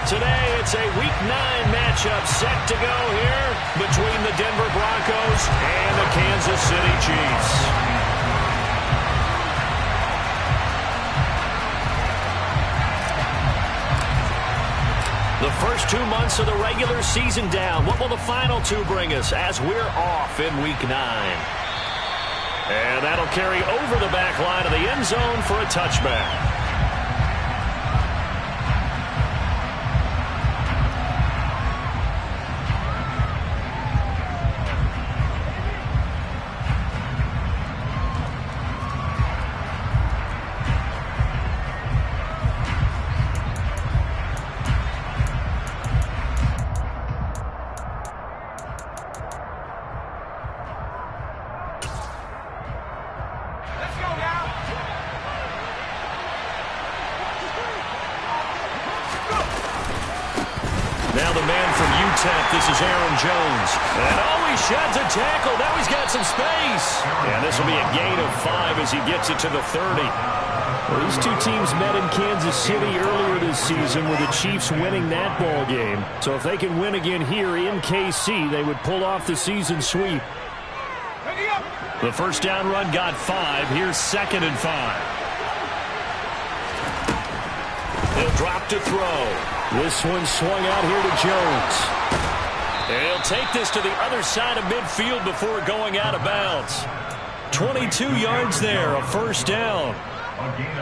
today it's a Week 9 matchup set to go here between the Denver Broncos and the Kansas City Chiefs. The first 2 months of the regular season down. What will the final 2 bring us as we're off in Week 9? And that'll carry over the back line of the end zone for a touchback. Now the man from UTEP, this is Aaron Jones. And he sheds a tackle. Now he's got some space. And this will be a gain of 5 as he gets it to the 30. Well, these 2 teams met in Kansas City earlier this season with the Chiefs winning that ball game. So if they can win again here in KC, they would pull off the season sweep. The first down run got 5. Here's 2nd and 5. He'll drop to throw. This one swung out here to Jones. And he'll take this to the other side of midfield before going out of bounds. 22 yards there, a first down.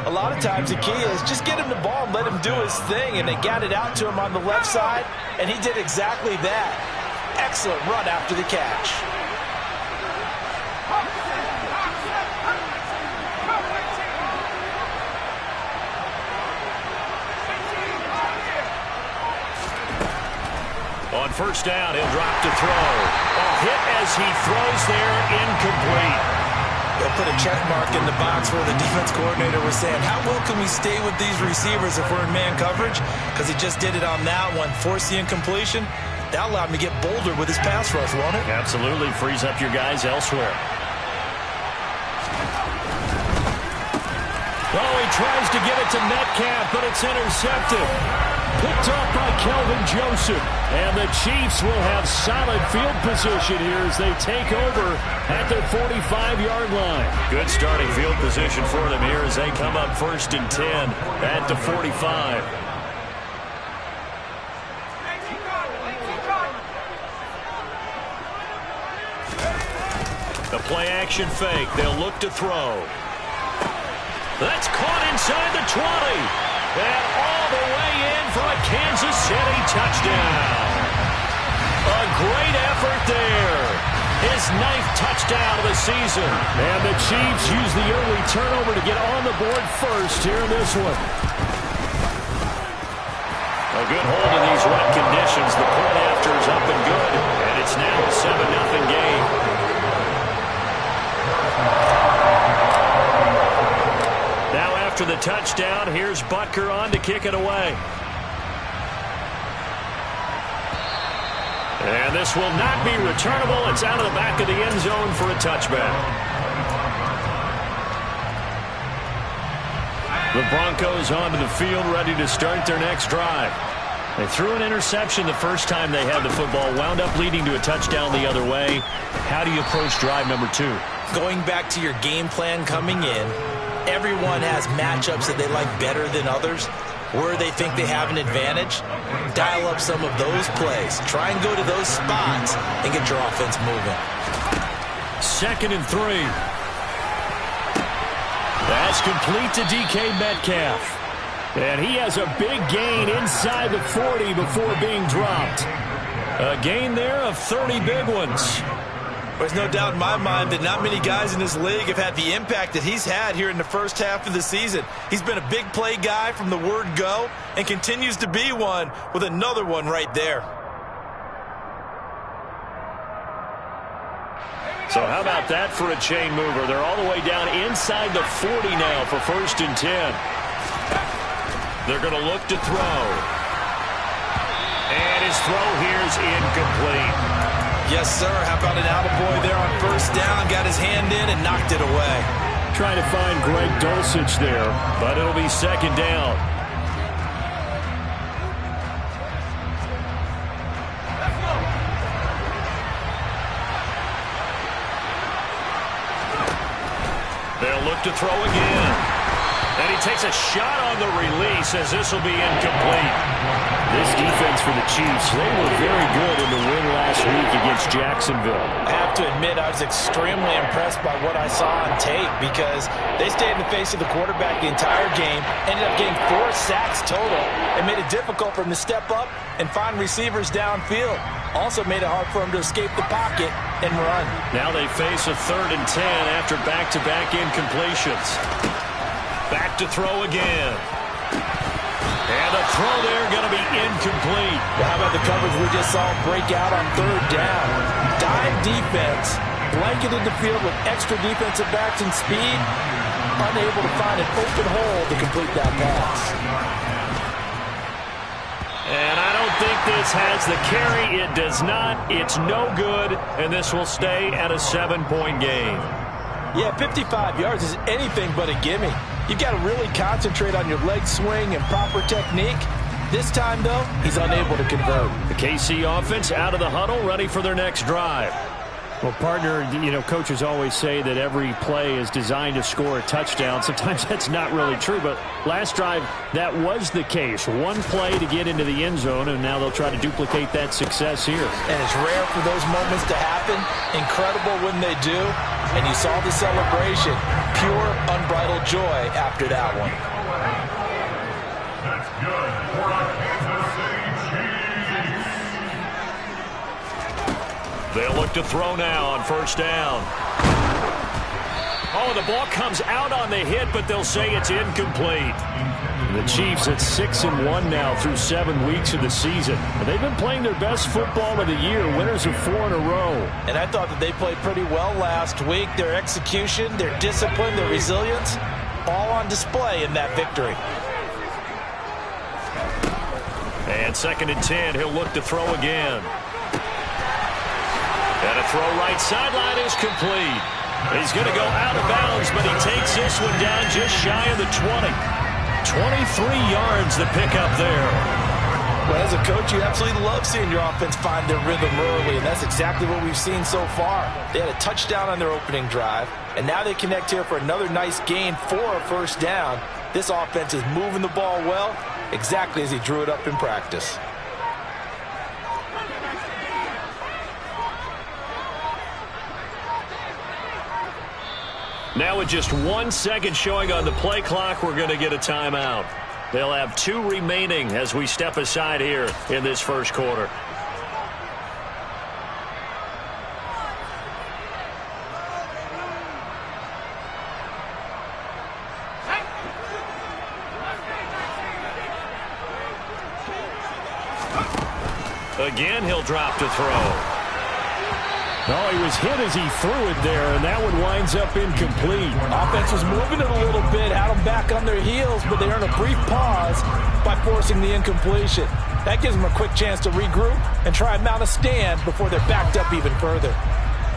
A lot of times the key is just get him the ball and let him do his thing, and they got it out to him on the left side, and he did exactly that. Excellent run after the catch. On first down, he'll drop to throw. A hit as he throws there, incomplete. They'll put a check mark in the box where the defense coordinator was saying, how well can we stay with these receivers if we're in man coverage? Because he just did it on that one, forced the incompletion. That allowed him to get bolder with his pass rush, won't it? Absolutely, frees up your guys elsewhere. Oh, he tries to get it to Metcalf, but it's intercepted. Picked up by Kelvin Joseph. And the Chiefs will have solid field position here as they take over at their 45-yard line. Good starting field position for them here as they come up 1st and 10 at the 45. The play action fake. They'll look to throw. That's caught inside the 20. And all the way in for a Kansas City touchdown. A great effort there. His 9th touchdown of the season. And the Chiefs use the early turnover to get on the board first here in this one. A good hold in these wet conditions. The point after is up and good. And it's now a 7-0 game. After the touchdown, here's Butker on to kick it away. And this will not be returnable. It's out of the back of the end zone for a touchback. The Broncos onto the field, ready to start their next drive. They threw an interception the first time they had the football, wound up leading to a touchdown the other way. How do you approach drive number 2? Going back to your game plan coming in, everyone has matchups that they like better than others, where they think they have an advantage. Dial up some of those plays. Try and go to those spots and get your offense moving. 2nd and 3. That's complete to DK Metcalf. And he has a big gain inside the 40 before being dropped. A gain there of 30 big ones. There's no doubt in my mind that not many guys in this league have had the impact that he's had here in the first half of the season. He's been a big play guy from the word go and continues to be one with another one right there. So how about that for a chain mover? They're all the way down inside the 40 now for 1st and 10. They're going to look to throw. And his throw here is incomplete. Yes, sir. How about an attaboy there on first down? Got his hand in and knocked it away. Trying to find Greg Dulcich there, but it'll be 2nd down. to throw again. And he takes a shot on the release as this will be incomplete. This defense for the Chiefs, they were very good in the win last week against Jacksonville. I have to admit, I was extremely impressed by what I saw on tape because they stayed in the face of the quarterback the entire game, ended up getting 4 sacks total, and made it difficult for him to step up and find receivers downfield. Also made it hard for him to escape the pocket and run. Now they face a 3rd and 10 after back-to-back incompletions. Back to throw again. And the throw there going to be incomplete. How about the coverage we just saw break out on 3rd down? Dime defense, blanketed the field with extra defensive backs and speed, unable to find an open hole to complete that pass. And I don't think this has the carry. It does not. It's no good, and this will stay at a 7-point game. Yeah, 55 yards is anything but a gimme. You've got to really concentrate on your leg swing and proper technique. This time, though, he's unable to convert. The KC offense out of the huddle, ready for their next drive. Well, partner, you know, coaches always say that every play is designed to score a touchdown. Sometimes that's not really true, but last drive, that was the case. One play to get into the end zone, and now they'll try to duplicate that success here. And it's rare for those moments to happen. Incredible when they do. And you saw the celebration. Pure, unbridled joy after that one. That's good for a Kansas City Chiefs. They'll look to throw now on 1st down. Oh, the ball comes out on the hit, but they'll say it's incomplete. The Chiefs at 6-1 now through 7 weeks of the season. They've been playing their best football of the year, winners of 4 in a row. And I thought that they played pretty well last week. Their execution, their discipline, their resilience, all on display in that victory. And 2nd and 10, he'll look to throw again. And a throw right sideline is complete. He's going to go out of bounds, but he takes this one down just shy of the 20. 23 yards to pick up there. Well, as a coach, you absolutely love seeing your offense find their rhythm early, and that's exactly what we've seen so far. They had a touchdown on their opening drive, and now they connect here for another nice gain for a 1st down. This offense is moving the ball well, exactly as he drew it up in practice. Now with just 1 second showing on the play clock, we're going to get a timeout. They'll have 2 remaining as we step aside here in this 1st quarter. Again, he'll drop to throw. Oh, he was hit as he threw it there, and that one winds up incomplete. Offense was moving it a little bit, had them back on their heels, but they earned a brief pause by forcing the incompletion. That gives them a quick chance to regroup and try and mount a stand before they're backed up even further.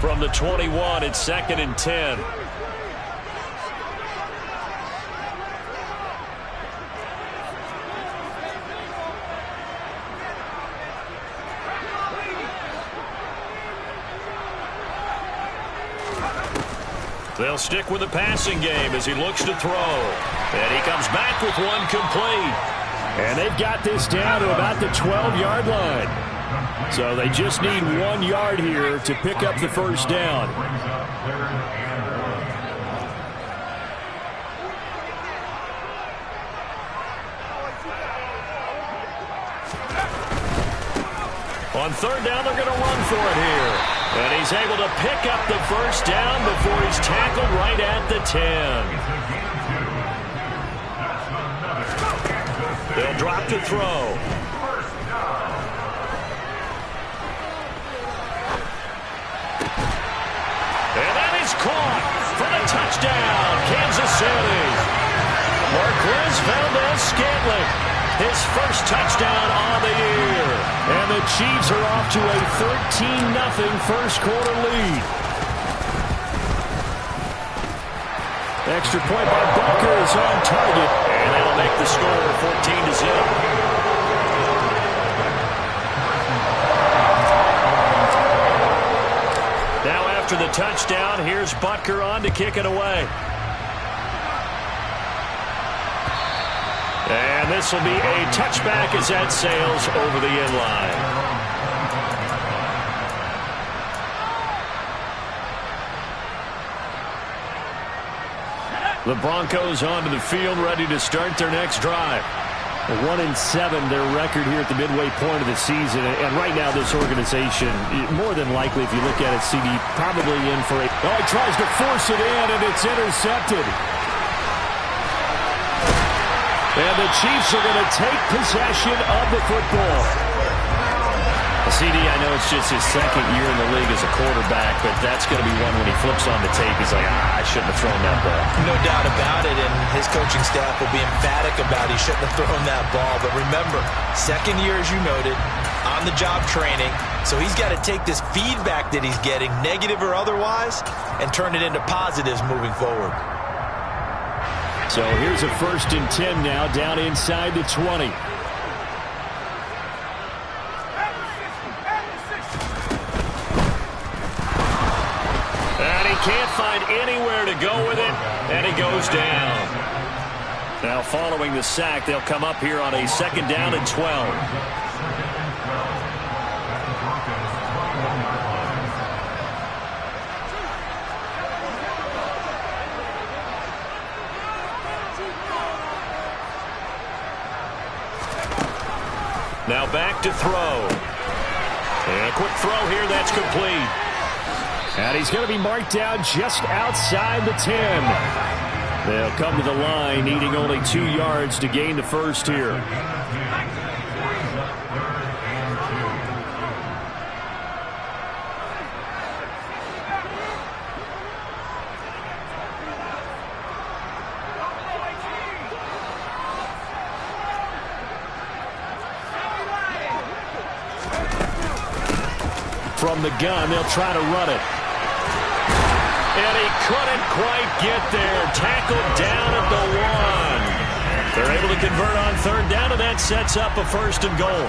From the 21, it's 2nd and 10. They'll stick with the passing game as he looks to throw. And he comes back with one complete. And they've got this down to about the 12-yard line. So they just need 1 yard here to pick up the 1st down. On 3rd down, they're going to run for it here. And he's able to pick up the 1st down before he's tackled right at the 10. They'll drop to throw. And that is caught for the touchdown, Kansas City. Marquez Valdes-Scantling, his 1st touchdown on the year. And the Chiefs are off to a 13-0 1st quarter lead. Extra point by Butker is on target. And that'll make the score 14-0. Now after the touchdown, here's Butker on to kick it away. And this will be a touchback as that sails over the end line. The Broncos onto the field, ready to start their next drive. 1-7, their record here at the midway point of the season. And right now, this organization, more than likely, if you look at it, CD, probably in for a... Oh, he tries to force it in, and it's intercepted. And the Chiefs are going to take possession of the football. CD, I know it's just his second year in the league as a quarterback, but that's going to be one when he flips on the tape. He's like, I shouldn't have thrown that ball. No doubt about it, and his coaching staff will be emphatic about he shouldn't have thrown that ball. But remember, second year, as you noted, on-the-job training, so he's got to take this feedback that he's getting, negative or otherwise, and turn it into positives moving forward. So here's a 1st and 10 now, down inside the 20. Can't find anywhere to go with it, and he goes down. Now, following the sack, they'll come up here on a 2nd down and 12. Now back to throw. And a quick throw here, that's complete. And he's going to be marked down just outside the 10. They'll come to the line, needing only 2 yards to gain the first here. From the gun, they'll try to run it. And he couldn't quite get there. Tackled down at the 1. They're able to convert on 3rd down, and that sets up a 1st and goal.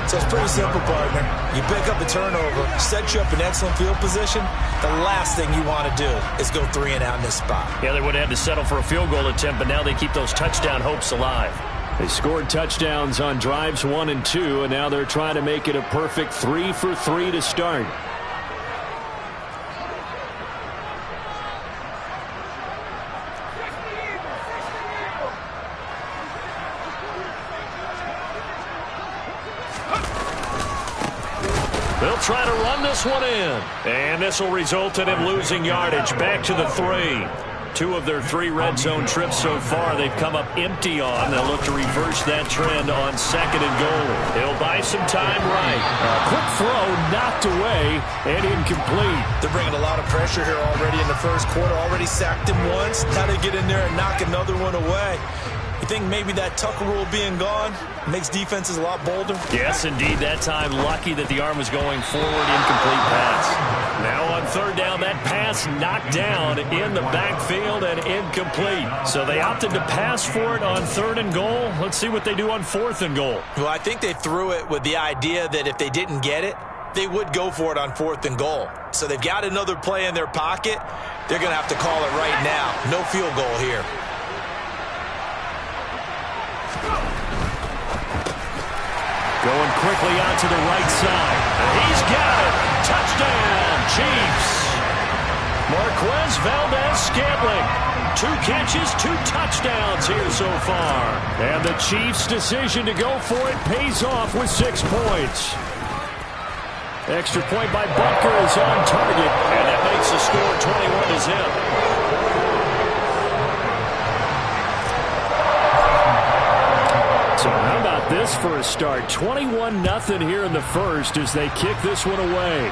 So it's pretty simple, partner. You pick up a turnover, set you up in excellent field position. The last thing you want to do is go 3 and out in this spot. Yeah, they would have had to settle for a field goal attempt, but now they keep those touchdown hopes alive. They scored touchdowns on drives 1 and 2, and now they're trying to make it a perfect 3 for 3 to start. They'll try to run this one in. And this will result in him losing yardage. Back to the 3. 2 of their 3 red zone trips so far they've come up empty on. They'll look to reverse that trend on 2nd and goal. He'll buy some time right. A quick throw knocked away and incomplete. They're bringing a lot of pressure here already in the first quarter. Already sacked him once. Now they get in there and knock another one away. You think maybe that Tucker rule being gone makes defenses a lot bolder? Yes, indeed. That time, lucky that the arm was going forward. Incomplete pass. Now on 3rd down, that pass knocked down in the backfield and incomplete. So they opted to pass for it on 3rd and goal. Let's see what they do on 4th and goal. Well, I think they threw it with the idea that if they didn't get it, they would go for it on 4th and goal. So they've got another play in their pocket. They're going to have to call it right now. No field goal here. Going quickly out to the right side. He's got it. Touchdown, Chiefs. Marquez Valdes-Scantling. 2 catches, 2 touchdowns here so far. And the Chiefs' decision to go for it pays off with 6 points. Extra point by Butker is on target. And that makes the score 21-0. So how about this for a start? 21-0 here in the first as they kick this one away.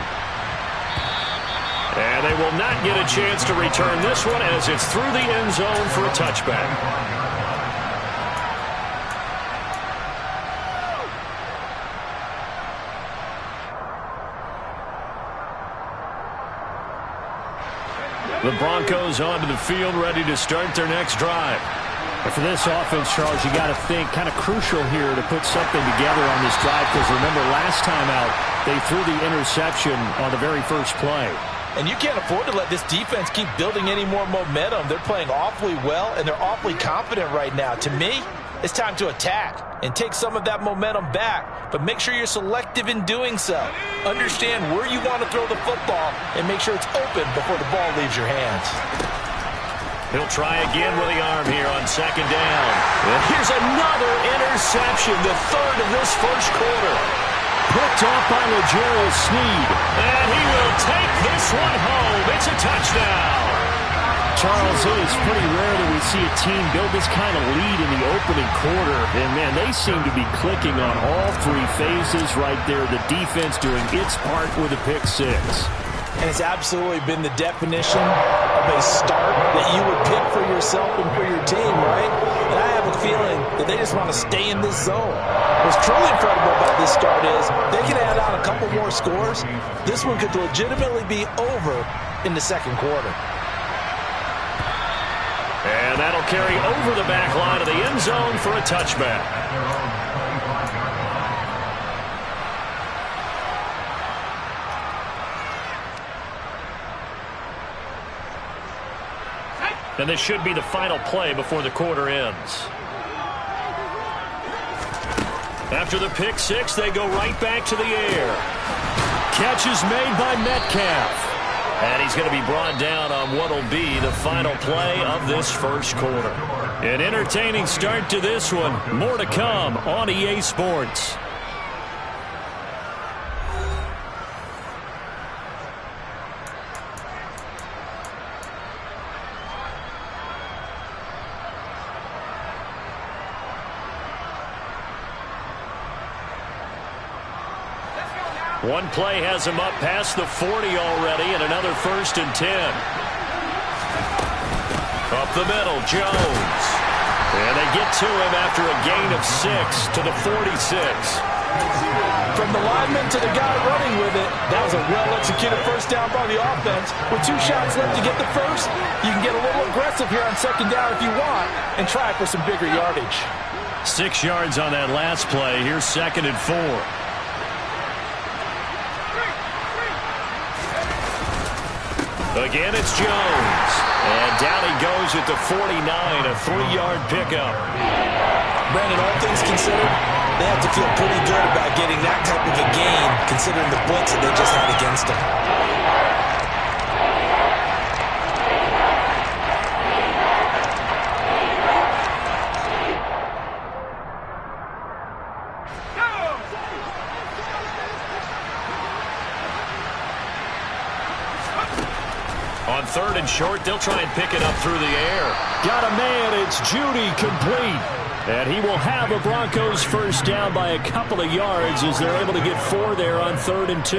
And they will not get a chance to return this one as it's through the end zone for a touchback. The Broncos onto the field, ready to start their next drive. And for this offense, Charles, you got to think kind of crucial here to put something together on this drive because remember last time out they threw the interception on the very first play. And you can't afford to let this defense keep building any more momentum. They're playing awfully well, and they're awfully confident right now. To me, It's time to attack and take some of that momentum back, but make sure you're selective in doing so. Understand where you want to throw the football and make sure it's open before the ball leaves your hands. He'll try again with the arm here on second down. And here's another interception, the third of this first quarter. Picked off by L'Jarius Sneed. And he will take this one home. It's a touchdown. Charles, it is pretty rare that we see a team build this kind of lead in the opening quarter. And, man, they seem to be clicking on all three phases right there. The defense doing its part with a pick six. And it's absolutely been the definition of a start that you would pick for yourself and for your team, right? And I have a feeling that they just want to stay in this zone. What's truly incredible about this start is they can add on a couple more scores. This one could legitimately be over in the second quarter. And that'll carry over the back line of the end zone for a touchback. And this should be the final play before the quarter ends. After the pick six, they go right back to the air. Catch is made by Metcalf. And he's going to be brought down on what will be the final play of this first quarter. An entertaining start to this one. More to come on EA Sports. One play has him up past the 40 already, and another 1st and 10. Up the middle, Jones. And they get to him after a gain of 6 to the 46. From the lineman to the guy running with it, that was a well-executed first down by the offense. With 2 shots left to get the first, you can get a little aggressive here on second down if you want and try for some bigger yardage. 6 yards on that last play. Here's 2nd and 4. Again, it's Jones. And down he goes at the 49, a 3-yard pickup. Brandon, all things considered, they have to feel pretty good about getting that type of a gain, considering the blitz that they just had against them. On 3rd and short, they'll try and pick it up through the air. Got a man, it's Judy, complete. And he will have the Broncos first down by a couple of yards as they're able to get 4 there on 3rd and 2.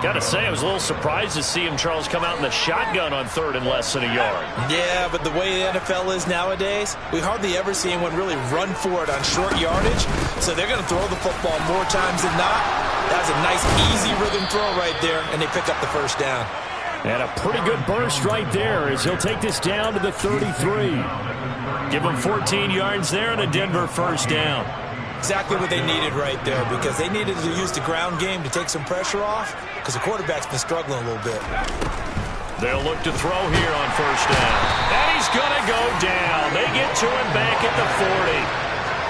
Got to say, I was a little surprised to see him, Charles, come out in the shotgun on 3rd and less than a yard. Yeah, but the way the NFL is nowadays, we hardly ever see anyone really run for it on short yardage. So they're going to throw the football more times than not. That's a nice, easy rhythm throw right there, and they pick up the first down. And a pretty good burst right there as he'll take this down to the 33. Give them 14 yards there and a Denver first down. Exactly what they needed right there, because they needed to use the ground game to take some pressure off, because the quarterback's been struggling a little bit. They'll look to throw here on first down. And he's going to go down. They get to him back at the 40.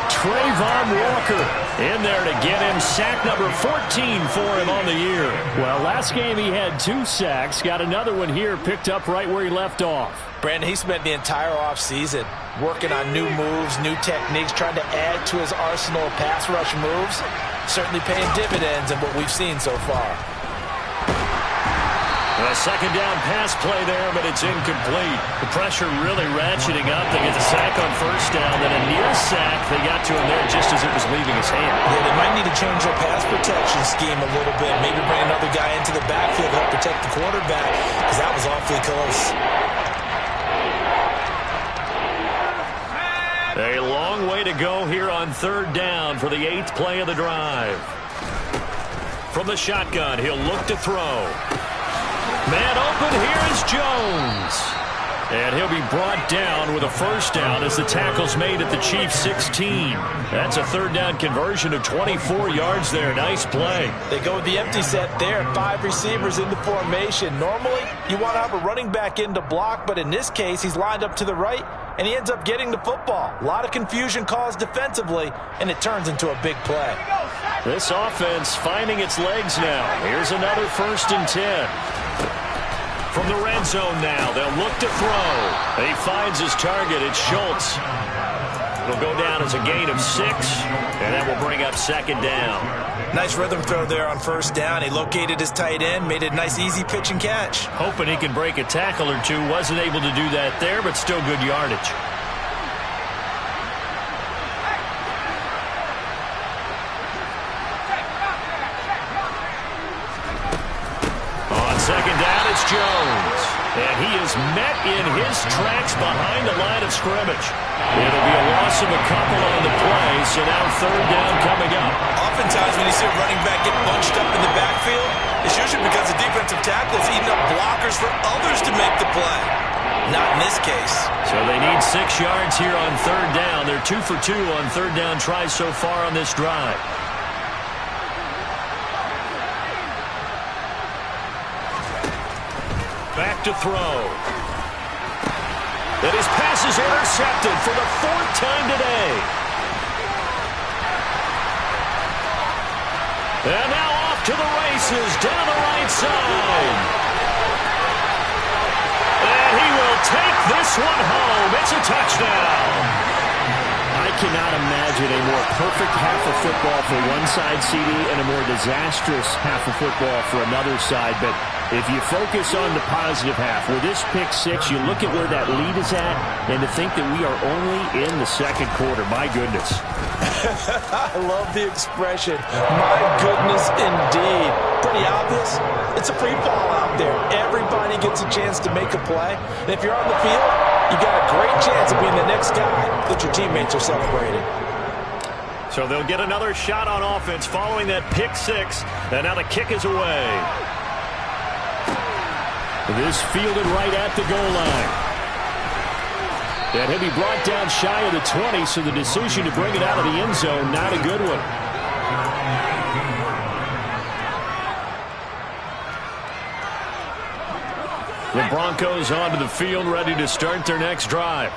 Trayvon Walker in there to get him sack number 14 for him on the year. Well, last game he had 2 sacks. Got another one here picked up right where he left off. Brandon, he spent the entire offseason working on new moves, new techniques, trying to add to his arsenal of pass rush moves. Certainly paying dividends in what we've seen so far. A second down pass play there, but it's incomplete. The pressure really ratcheting up. They get the sack on first down, then a near sack. They got to him there just as it was leaving his hand. Yeah, they might need to change their pass protection scheme a little bit. Maybe bring another guy into the backfield to help protect the quarterback, because that was awfully close. A long way to go here on 3rd down for the 8th play of the drive. From the shotgun, he'll look to throw. Man open, here is Jones. And he'll be brought down with a first down as the tackle's made at the Chiefs' 16. That's a third down conversion of 24 yards there. Nice play. They go with the empty set there. 5 receivers in the formation. Normally, you want to have a running back in to block, but in this case, he's lined up to the right, and he ends up getting the football. A lot of confusion caused defensively, and it turns into a big play. This offense finding its legs now. Here's another 1st and 10. From the red zone now, they'll look to throw. He finds his target. It's Schultz. It'll go down as a gain of 6, and that will bring up 2nd down. Nice rhythm throw there on 1st down. He located his tight end, made it a nice easy pitch and catch. Hoping he can break a tackle or two. Wasn't able to do that there, but still good yardage. On 2nd down, it's Jones. And he is met in his tracks behind the line of scrimmage. It'll be a loss of a couple on the play, so now 3rd down coming up. Oftentimes when you see a running back get bunched up in the backfield, it's usually because the defensive tackle is eating up blockers for others to make the play. Not in this case. So they need 6 yards here on 3rd down. They're 2 for 2 on 3rd down tries so far on this drive. Back to throw. And his pass is intercepted for the 4th time today. And now off to the races down the right side. And he will take this one home. It's a touchdown. I cannot imagine a more perfect half of football for one side, CD, and a more disastrous half of football for another side. But if you focus on the positive half, with this pick 6, you look at where that lead is at, and to think that we are only in the 2nd quarter. My goodness. I love the expression. My goodness, indeed. Pretty obvious. It's a free fall out there. Everybody gets a chance to make a play. And if you're on the field, you got a great chance of being the next guy that your teammates are celebrating. So they'll get another shot on offense following that pick 6, and now the kick is away. This fielded right at the goal line. And he'll be brought down shy of the 20, so the decision to bring it out of the end zone, not a good one. The Broncos onto the field, ready to start their next drive.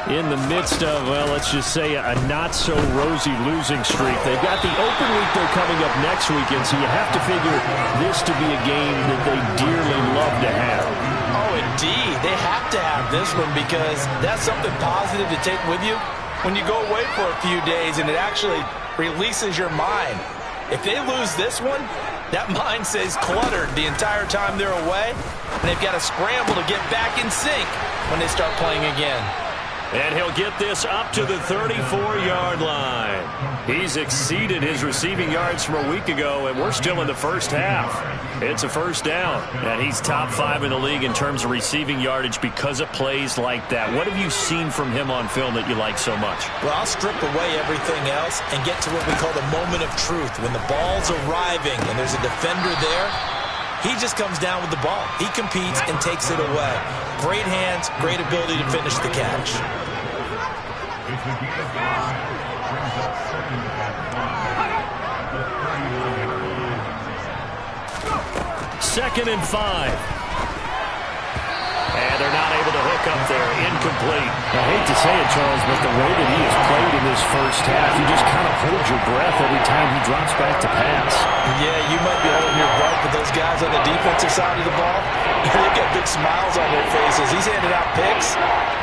In the midst of, well, let's just say a not-so-rosy losing streak. They've got the open week they're coming up next weekend, so you have to figure this to be a game that they dearly love to have. Oh, indeed. They have to have this one because that's something positive to take with you when you go away for a few days, and it actually releases your mind. If they lose this one, that mind stays cluttered the entire time they're away, and they've got to scramble to get back in sync when they start playing again. And he'll get this up to the 34-yard line. He's exceeded his receiving yards from a week ago, and we're still in the first half. It's a first down. And he's top 5 in the league in terms of receiving yardage because of plays like that. What have you seen from him on film that you like so much? Well, I'll strip away everything else and get to what we call the moment of truth. When the ball's arriving and there's a defender there, he just comes down with the ball. He competes and takes it away. Great hands, great ability to finish the catch. Second and 5. And they're not able to hook up there. Incomplete. I hate to say it, Charles, but the way that he has played in this first half, you just kind of hold your breath every time he drops back to pass. Yeah, you might be holding your breath, but those guys on the defensive side of the ball, they've got big smiles on their faces. He's handed out picks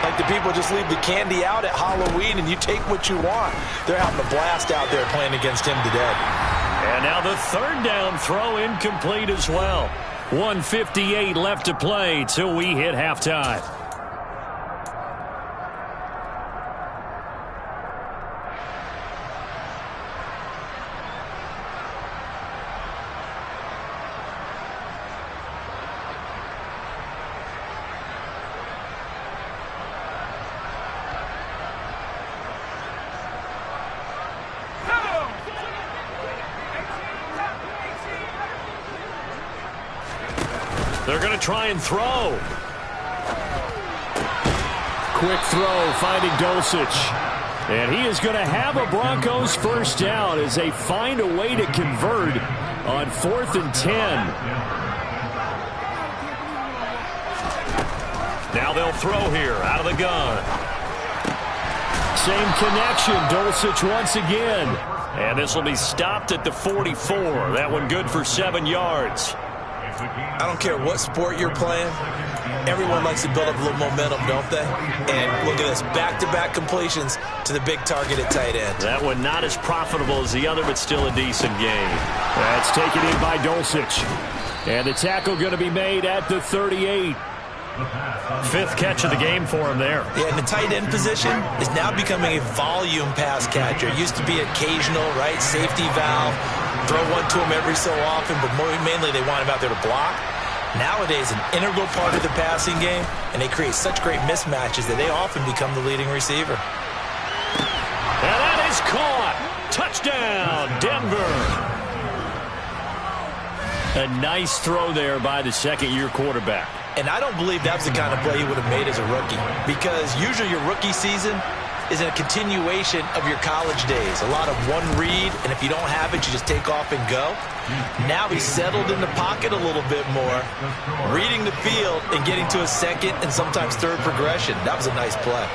like the people just leave the candy out at Halloween and you take what you want. They're having a blast out there playing against him today. And now the 3rd down throw incomplete as well. 1:58 left to play till we hit halftime. They're going to try and throw. quick throw, finding Dulcich. And he is going to have a Broncos first down as they find a way to convert on 4th and 10. Now they'll throw here out of the gun. Same connection, Dulcich once again. And this will be stopped at the 44. That one good for 7 yards. I don't care what sport you're playing. Everyone likes to build up a little momentum, don't they? And look at this, back-to-back completions to the big target at tight end. That one not as profitable as the other, but still a decent gain. That's taken in by Dulcich. And the tackle going to be made at the 38. 5th catch of the game for him there. Yeah, and the tight end position is now becoming a volume pass catcher. It used to be occasional, right? Safety valve, throw one to him every so often, but mainly they want him out there to block. Nowadays, an integral part of the passing game, and they create such great mismatches that they often become the leading receiver. And that is caught. Touchdown, Denver. A nice throw there by the second-year quarterback. And I don't believe that's the kind of play he would have made as a rookie, because usually your rookie season is a continuation of your college days. A lot of one read, and if you don't have it, you just take off and go. Now he's settled in the pocket a little bit more, reading the field and getting to a second and sometimes third progression. That was a nice play.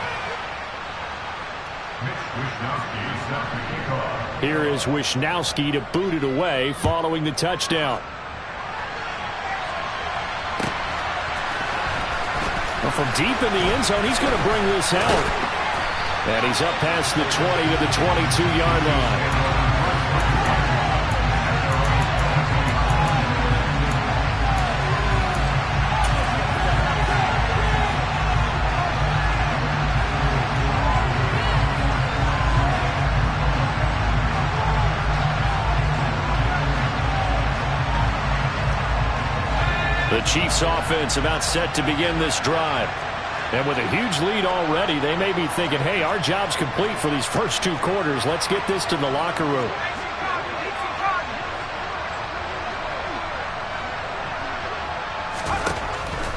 Here is Wishnowsky to boot it away following the touchdown. Well, from deep in the end zone, he's going to bring this out. And he's up past the 20 to the 22-yard line. The Chiefs offense about set to begin this drive. And with a huge lead already, they may be thinking, hey, our job's complete for these first 2 quarters. Let's get this to the locker room.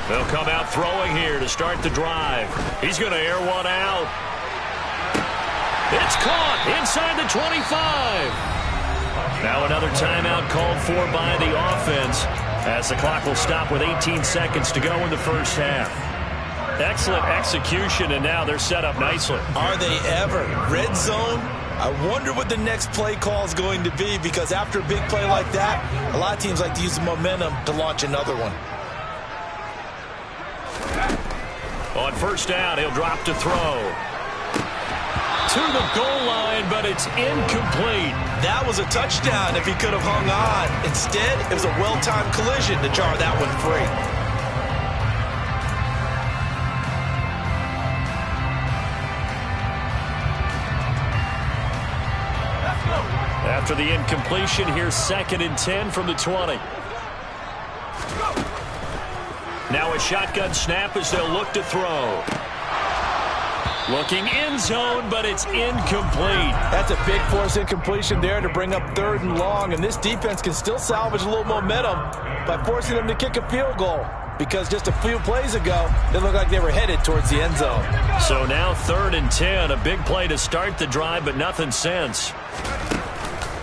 They'll come out throwing here to start the drive. He's going to air one out. It's caught inside the 25. Now another timeout called for by the offense, as the clock will stop with 18 seconds to go in the first half. Excellent execution, and now they're set up nicely. Are they ever? Red zone? I wonder what the next play call is going to be, because after a big play like that, a lot of teams like to use the momentum to launch another one. On first down, he'll drop to throw. To the goal line, but it's incomplete. That was a touchdown if he could have hung on. Instead, it was a well-timed collision to jar that one free. After the incompletion, here's 2nd and 10 from the 20. Now a shotgun snap as they'll look to throw. Looking end zone, but it's incomplete. That's a big force incompletion there to bring up 3rd and long, and this defense can still salvage a little momentum by forcing them to kick a field goal, because just a few plays ago, they looked like they were headed towards the end zone. So now 3rd and 10, a big play to start the drive, but nothing since.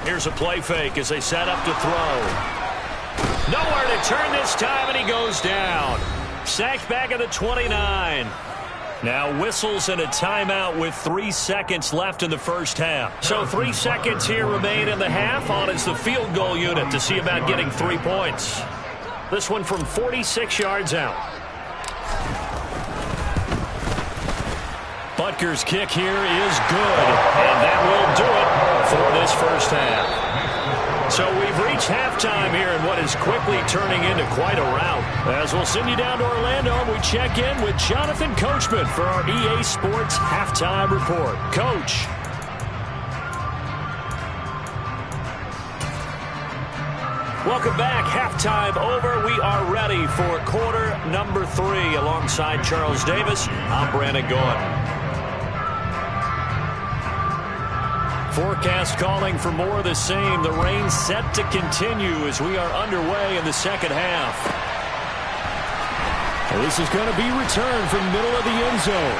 Here's a play fake as they set up to throw. Nowhere to turn this time, and he goes down. Sacked back at the 29. Now whistles and a timeout with 3 seconds left in the first half. So 3 seconds here remain in the half. On is the field goal unit to see about getting 3 points. This one from 46 yards out. Butker's kick here is good, and that will do it for this first half. So we've reached halftime here in what is quickly turning into quite a rout. As we'll send you down to Orlando, and we check in with Jonathan Coachman for our EA Sports Halftime Report. Coach. Welcome back. Halftime over. We are ready for quarter number 3. Alongside Charles Davis, I'm Brandon Gaudin. Forecast calling for more of the same. The rain set to continue as we are underway in the second half. This is going to be returned from middle of the end zone.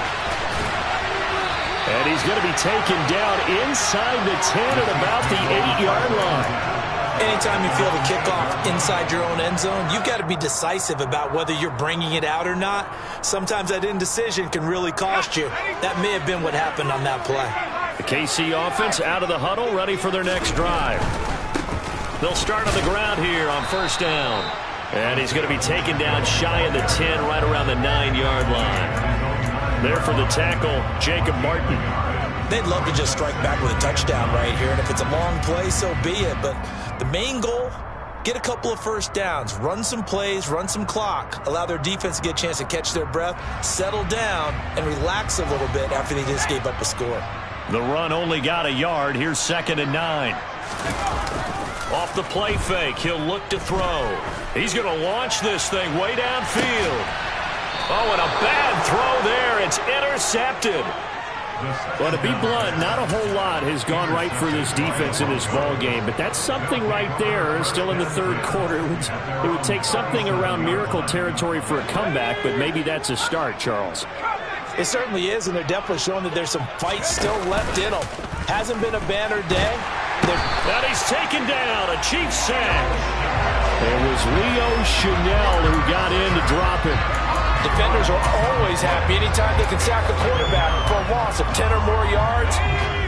And he's going to be taken down inside the 10 at about the 8-yard line. Anytime you feel the kickoff inside your own end zone, you've got to be decisive about whether you're bringing it out or not. Sometimes that indecision can really cost you. That may have been what happened on that play. The KC offense out of the huddle, ready for their next drive. They'll start on the ground here on first down. And he's going to be taken down shy of the 10, right around the 9-yard line. There for the tackle, Jacob Martin. They'd love to just strike back with a touchdown right here, and if it's a long play, so be it. But the main goal, get a couple of first downs, run some plays, run some clock, allow their defense to get a chance to catch their breath, settle down, and relax a little bit after they just gave up a score. The run only got a yard. Here's 2nd and 9. Off the play fake, he'll look to throw. He's going to launch this thing way downfield. Oh, and a bad throw there. It's intercepted. Well, to be blunt, not a whole lot has gone right for this defense in this ball game, but that's something right there. Still in the third quarter, it would take something around miracle territory for a comeback, but maybe that's a start, Charles. It certainly is, and they're definitely showing that there's some fight still left in them. Hasn't been a banner day. And he's taken down, a Chiefs sack. It was Leo Chanel who got in to drop it. Defenders are always happy anytime they can sack the quarterback for a loss of 10 or more yards.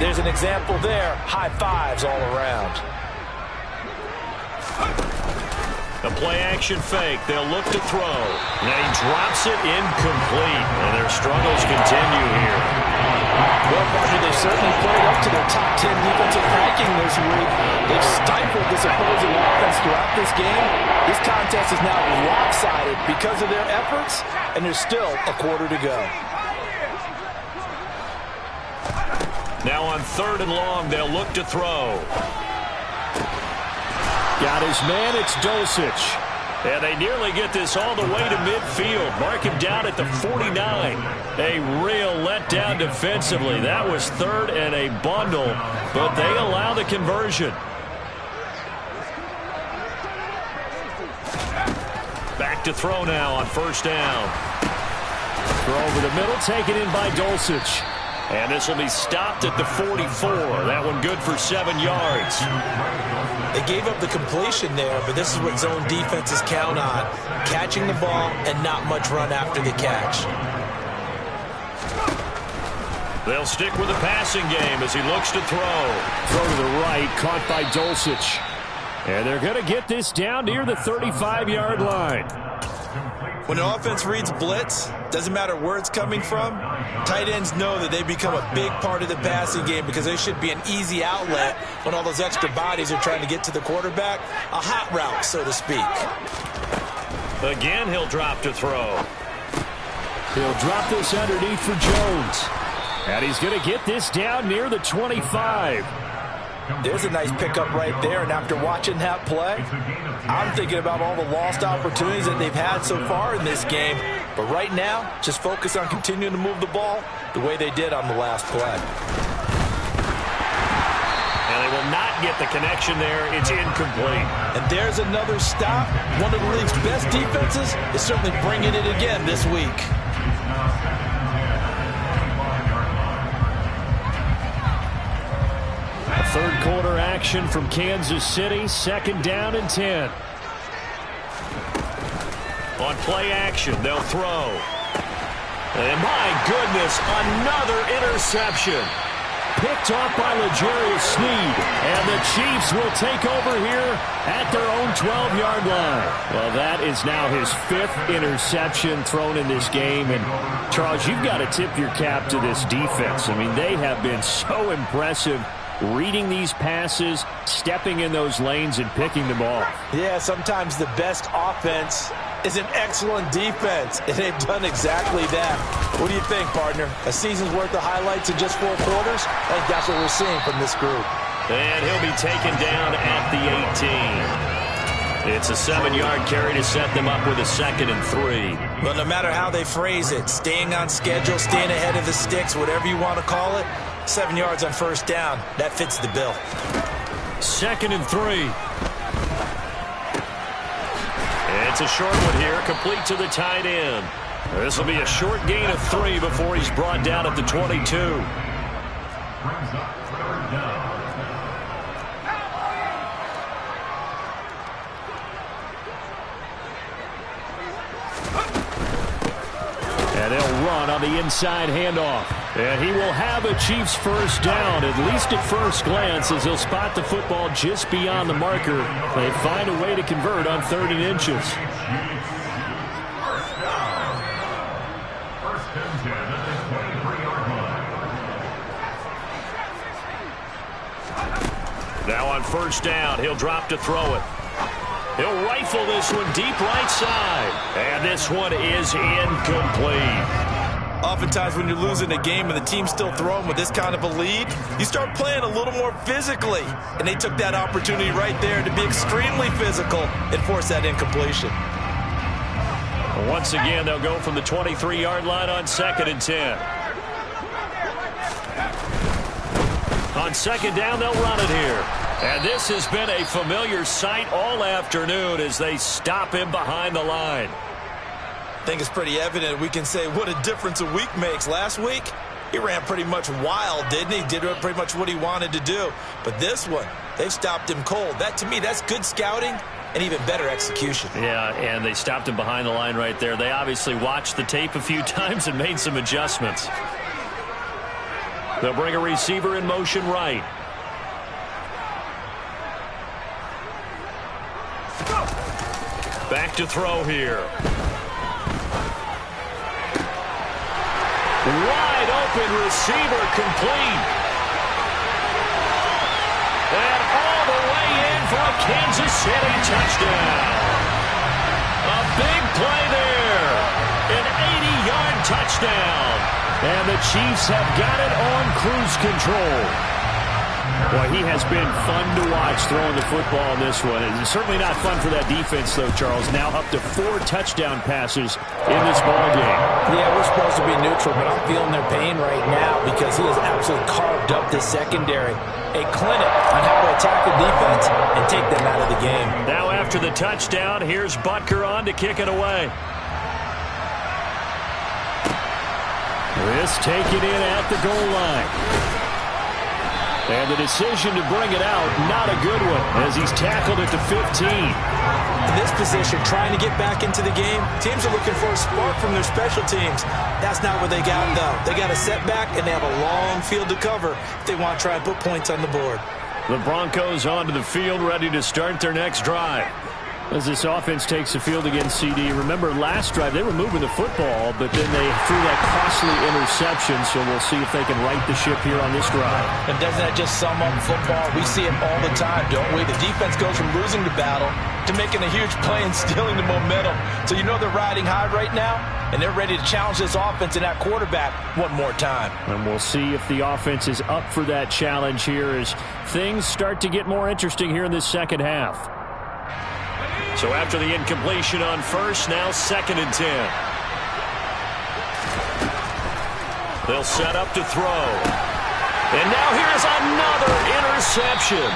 There's an example there. High fives all around. A play-action fake. They'll look to throw. And he drops it incomplete. And their struggles continue here. Well, Roger, they've certainly played up to their top 10 defensive ranking this week. They've stifled this opposing offense throughout this game. This contest is now lopsided because of their efforts, and there's still a quarter to go. Now on 3rd and long, they'll look to throw. Got his man, it's Dulcich. And they nearly get this all the way to midfield. Mark him down at the 49. A real letdown defensively. That was 3rd and a bundle, but they allow the conversion. Back to throw now on first down. Throw over the middle, taken in by Dulcich. And this will be stopped at the 44. That one good for 7 yards. They gave up the completion there, but this is what zone defenses count on. Catching the ball and not much run after the catch. They'll stick with the passing game as he looks to throw. Throw to the right, caught by Dulcich. And they're going to get this down near the 35-yard line. When an offense reads blitz, doesn't matter where it's coming from, tight ends know that they become a big part of the passing game because they should be an easy outlet when all those extra bodies are trying to get to the quarterback. A hot route, so to speak. Again, he'll drop to throw. He'll drop this underneath for Jones. And he's going to get this down near the 25. There's a nice pickup right there, and after watching that play, I'm thinking about all the lost opportunities that they've had so far in this game. But right now, just focus on continuing to move the ball the way they did on the last play. And they will not get the connection there. It's incomplete. And there's another stop. One of the league's best defenses is certainly bringing it again this week. Third quarter action from Kansas City. 2nd down and 10. On play action, they'll throw. And my goodness, another interception. Picked off by L'Jarius Sneed. And the Chiefs will take over here at their own 12-yard line. Well, that is now his 5th interception thrown in this game. And, Charles, you've got to tip your cap to this defense. I mean, they have been so impressive reading these passes, stepping in those lanes, and picking them off. Yeah, sometimes the best offense is an excellent defense, and they've done exactly that. What do you think, partner? A season's worth of highlights in just 4 quarters? I think that's what we're seeing from this group. And he'll be taken down at the 18. It's a 7-yard carry to set them up with a 2nd and 3. Well, no matter how they phrase it, staying on schedule, staying ahead of the sticks, whatever you want to call it, 7 yards on first down, that fits the bill. 2nd and 3. It's a short one here, complete to the tight end. This will be a short gain of 3 before he's brought down at the 22. brings up third down. And they'll run on the inside handoff. And he will have a Chiefs first down, at least at first glance, as he'll spot the football just beyond the marker. They find a way to convert on 3rd and inches. First down. First and 10 at the 23-yard line. Now on first down, he'll drop to throw it. He'll rifle this one deep right side. And this one is incomplete. Oftentimes when you're losing a game and the team's still throwing with this kind of a lead, you start playing a little more physically. And they took that opportunity right there to be extremely physical and force that incompletion. Once again, they'll go from the 23-yard line on 2nd and 10. On 2nd down, they'll run it here. And this has been a familiar sight all afternoon as they stop him behind the line. I think it's pretty evident. We can say what a difference a week makes. Last week, he ran pretty much wild, didn't he? Did pretty much what he wanted to do. But this one, they've stopped him cold. That, to me, that's good scouting and even better execution. Yeah, and they stopped him behind the line right there. They obviously watched the tape a few times and made some adjustments. They'll bring a receiver in motion right. Back to throw here. Wide open receiver, complete. And all the way in for a Kansas City touchdown. A big play there. An 80-yard touchdown. And the Chiefs have got it on cruise control. Boy, he has been fun to watch throwing the football in this one. It's certainly not fun for that defense, though, Charles. Now up to 4 touchdown passes in this ballgame. Yeah, we're supposed to be neutral, but I'm feeling their pain right now because he has absolutely carved up this secondary. A clinic on how to attack the defense and take them out of the game. Now after the touchdown, here's Butker on to kick it away. This taken in at the goal line. And the decision to bring it out, not a good one, as he's tackled at the 15. In this position, trying to get back into the game, teams are looking for a spark from their special teams. That's not what they got, though. They got a setback, and they have a long field to cover if they want to try and put points on the board. The Broncos onto the field, ready to start their next drive. As this offense takes the field against CD. Remember, last drive, they were moving the football, but then they threw that costly interception, so we'll see if they can right the ship here on this drive. And doesn't that just sum up football? We see it all the time, don't we? The defense goes from losing the battle to making a huge play and stealing the momentum. So you know they're riding high right now, and they're ready to challenge this offense and that quarterback one more time. And we'll see if the offense is up for that challenge here as things start to get more interesting here in this second half. So after the incompletion on first, now 2nd and 10. They'll set up to throw. And now here's another interception.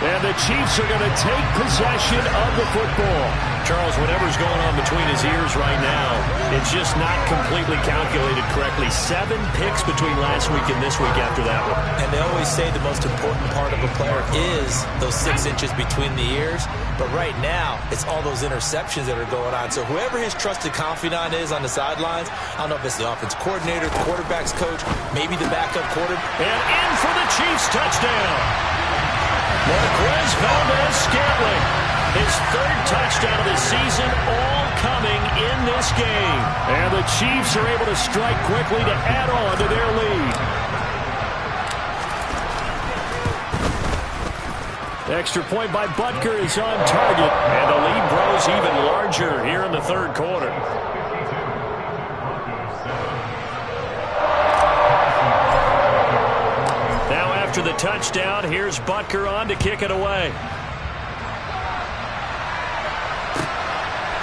And the Chiefs are going to take possession of the football. Charles, whatever's going on between his ears right now, it's just not completely calculated correctly. 7 picks between last week and this week after that one. And they always say the most important part of a player is those 6 inches between the ears. But right now, it's all those interceptions that are going on. So whoever his trusted confidant is on the sidelines, I don't know if it's the offense coordinator, the quarterback's coach, maybe the backup quarterback. And in for the Chiefs touchdown. Marquez Valdes-Scantling, his 3rd touchdown of the season, all coming in this game. And the Chiefs are able to strike quickly to add on to their lead. Extra point by Butker is on target. And the lead grows even larger here in the 3rd quarter. Now after the touchdown, here's Butker on to kick it away.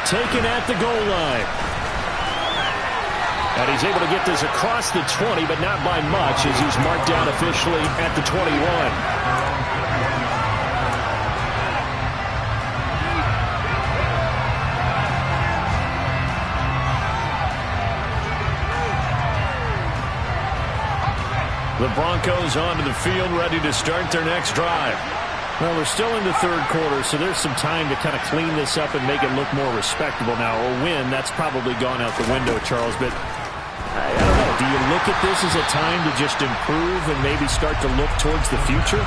Taken at the goal line. And he's able to get this across the 20, but not by much as he's marked down officially at the 21. The Broncos onto the field, ready to start their next drive. Well, we're still in the third quarter, so there's some time to kind of clean this up and make it look more respectable now. A win, that's probably gone out the window, Charles, but I don't know. Do you look at this as a time to just improve and maybe start to look towards the future?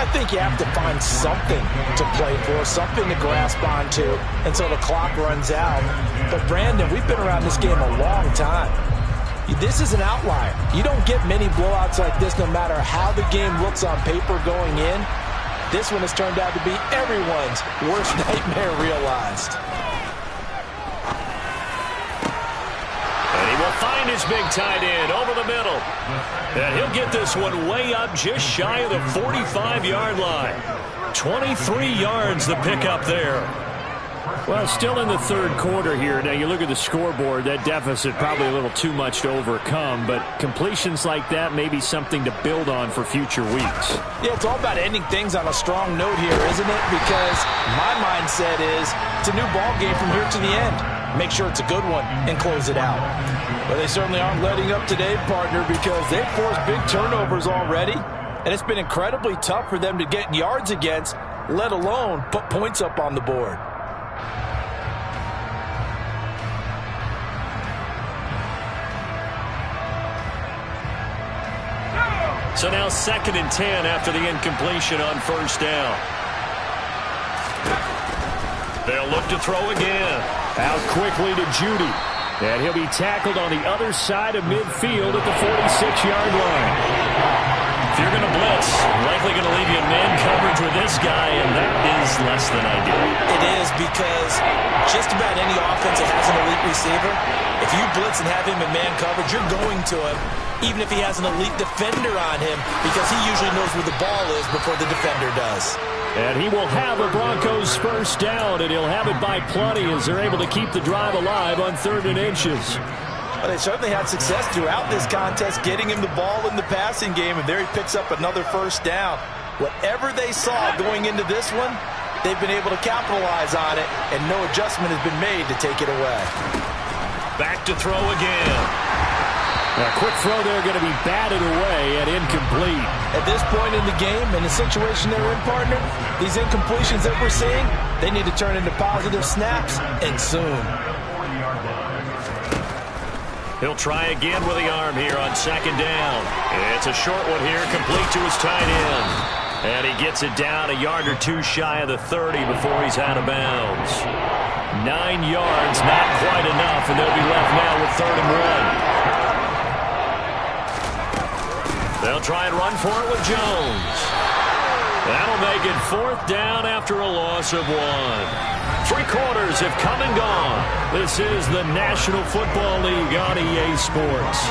I think you have to find something to play for, something to grasp onto until the clock runs out. But, Brandon, we've been around this game a long time. This is an outlier. You don't get many blowouts like this no matter how the game looks on paper going in. This one has turned out to be everyone's worst nightmare realized. And he will find his big tight end over the middle. And he'll get this one way up just shy of the 45-yard line. 23 yards the pickup there. Well, still in the third quarter here. Now, you look at the scoreboard, that deficit probably a little too much to overcome, but completions like that may be something to build on for future weeks. Yeah, it's all about ending things on a strong note here, isn't it? Because my mindset is it's a new ball game from here to the end. Make sure it's a good one and close it out. Well, they certainly aren't letting up today, partner, because they've forced big turnovers already, and it's been incredibly tough for them to get yards against, let alone put points up on the board. So now 2nd and 10 after the incompletion on first down. They'll look to throw again. Out quickly to Judy. And he'll be tackled on the other side of midfield at the 46-yard line. If you're going to blitz, likely going to leave you in man coverage with this guy, and that is less than ideal. It is, because just about any offense that has an elite receiver, if you blitz and have him in man coverage, you're going to him, even if he has an elite defender on him, because he usually knows where the ball is before the defender does. And he will have a Broncos first down, and he'll have it by plenty as they're able to keep the drive alive on 3rd and inches. Well, they certainly had success throughout this contest getting him the ball in the passing game, and there he picks up another first down. Whatever they saw going into this one, they've been able to capitalize on it, and no adjustment has been made to take it away. Back to throw again. A quick throw there going to be batted away and incomplete. At this point in the game, in the situation they're in, partner, these incompletions that we're seeing, they need to turn into positive snaps, and soon. He'll try again with the arm here on 2nd down. It's a short one here, complete to his tight end. And he gets it down a yard or two shy of the 30 before he's out of bounds. 9 yards, not quite enough, and they'll be left now with 3rd and 1. They'll try and run for it with Jones. That'll make it 4th down after a loss of 1. 3 quarters have come and gone. This is the National Football League on EA Sports.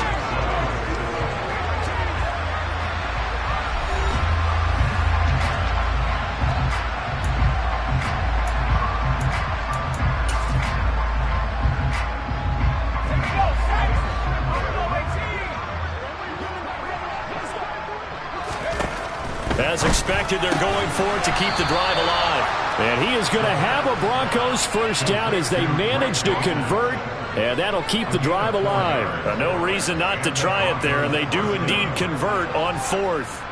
As expected, they're going for it to keep the drive alive. And he is going to have a Broncos first down as they manage to convert, and that'll keep the drive alive. No reason not to try it there, and they do indeed convert on 4th.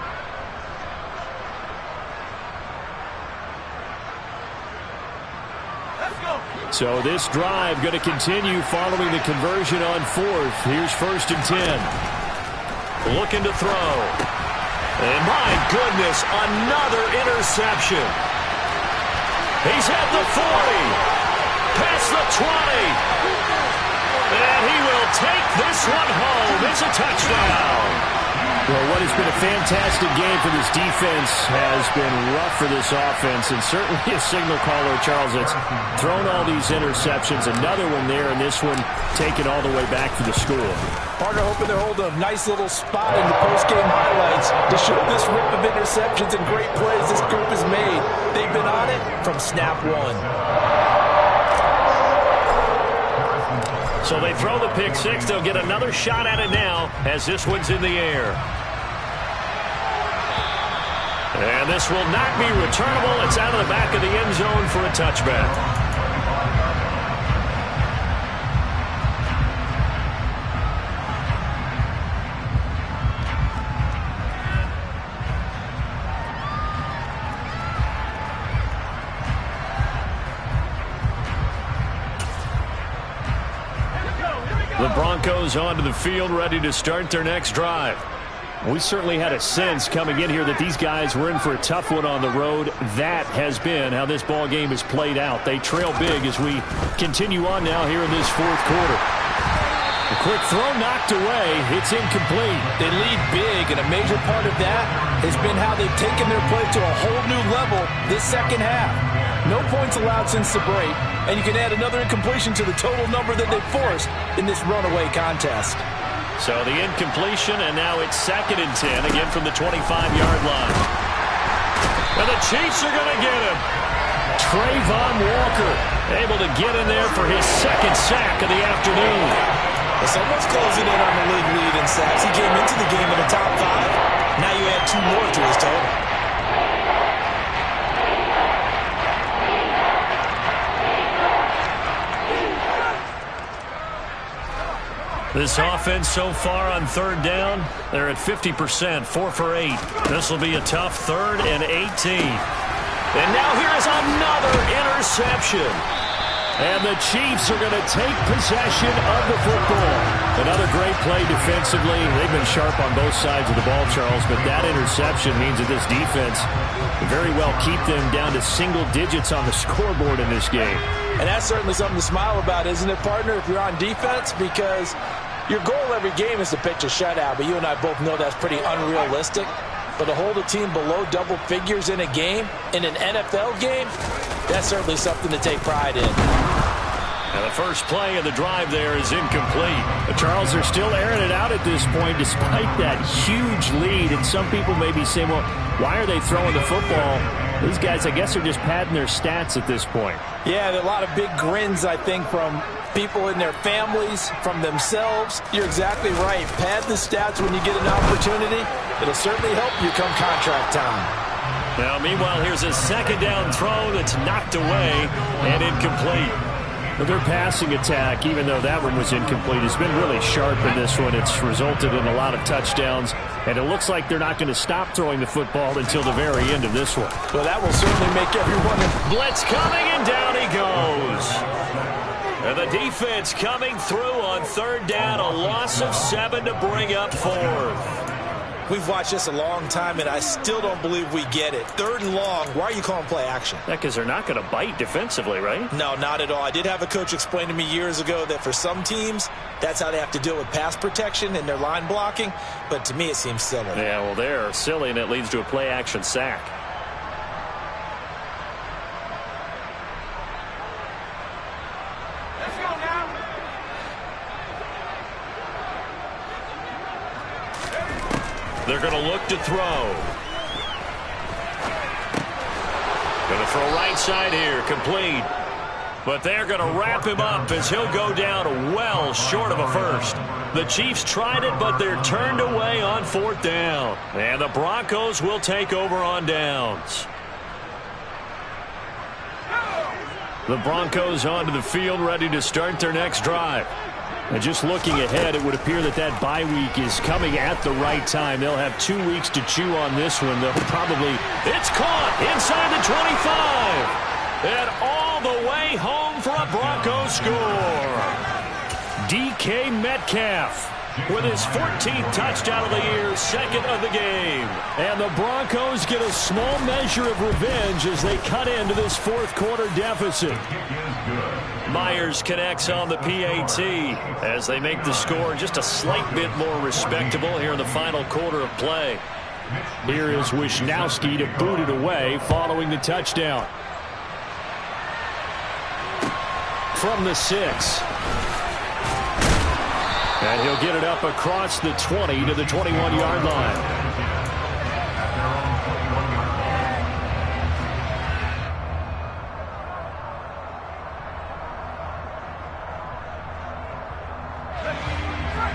So this drive going to continue following the conversion on 4th. Here's 1st and 10. Looking to throw. And my goodness, another interception. He's at the 40, past the 20, and he will take this one home. It's a touchdown. Well, what has been a fantastic game for this defense has been rough for this offense, and certainly a signal caller, Charles, that's thrown all these interceptions. Another one there, and this one taken all the way back for the score. Partner hoping they're holding a nice little spot in the post-game highlights to show this rip of interceptions and great plays this group has made. They've been on it from snap 1. So they throw the pick 6. They'll get another shot at it now as this one's in the air. And this will not be returnable. It's out of the back of the end zone for a touchback. The Broncos onto the field, ready to start their next drive. We certainly had a sense coming in here that these guys were in for a tough one on the road. That has been how this ball game has played out. They trail big as we continue on now here in this fourth quarter. A quick throw knocked away. It's incomplete. They lead big, and a major part of that has been how they've taken their play to a whole new level this second half. No points allowed since the break, and you can add another incompletion to the total number that they forced in this runaway contest. So the incompletion, and now it's 2nd and 10, again from the 25-yard line. And the Chiefs are going to get him. Trayvon Walker able to get in there for his 2nd sack of the afternoon. Well, someone's closing in on the league lead in sacks. He came into the game in the top 5. Now you add 2 more to his total. This offense so far on 3rd down, they're at 50%, 4 for 8. This will be a tough 3rd and 18. And now here is another interception. And the Chiefs are going to take possession of the football. Another great play defensively. They've been sharp on both sides of the ball, Charles, but that interception means that this defense can very well keep them down to single digits on the scoreboard in this game. And that's certainly something to smile about, isn't it, partner, if you're on defense? Because your goal every game is to pitch a shutout, but you and I both know that's pretty unrealistic. But to hold a team below double figures in a game, in an NFL game, that's certainly something to take pride in. And the first play of the drive there is incomplete. But Charles, they're still airing it out at this point despite that huge lead. And some people may be saying, well, why are they throwing the football? These guys, I guess, are just padding their stats at this point. Yeah, there are a lot of big grins, I think, from people in their families, from themselves. You're exactly right. Pad the stats when you get an opportunity. It'll certainly help you come contract time. Now, meanwhile, here's a 2nd down throw that's knocked away and incomplete. But their passing attack, even though that one was incomplete, has been really sharp in this one. It's resulted in a lot of touchdowns, and it looks like they're not going to stop throwing the football until the very end of this one. Well, that will certainly make everyone... Blitz coming, and down he goes. And the defense coming through on 3rd down, a loss of 7 to bring up 4th. We've watched this a long time, and I still don't believe we get it. 3rd and long, why are you calling play action? Yeah, because they're not going to bite defensively, right? No, not at all. I did have a coach explain to me years ago that for some teams, that's how they have to deal with pass protection and their line blocking. But to me, it seems silly. Yeah, well, they're silly, and it leads to a play action sack. They're going to look to throw. Going to throw right side here, complete. But they're going to wrap him up as he'll go down well short of a first. The Chiefs tried it, but they're turned away on 4th down. And the Broncos will take over on downs. The Broncos onto the field, ready to start their next drive. And just looking ahead, it would appear that that bye week is coming at the right time. They'll have 2 weeks to chew on this one. They'll probably... It's caught inside the 25. And all the way home for a Broncos score. DK Metcalf with his 14th touchdown of the year, 2nd of the game. And the Broncos get a small measure of revenge as they cut into this 4th quarter deficit. Myers connects on the PAT as they make the score just a slight bit more respectable here in the final quarter of play. Here is Wisnowski to boot it away following the touchdown. From the 6. And he'll get it up across the 20 to the 21-yard line.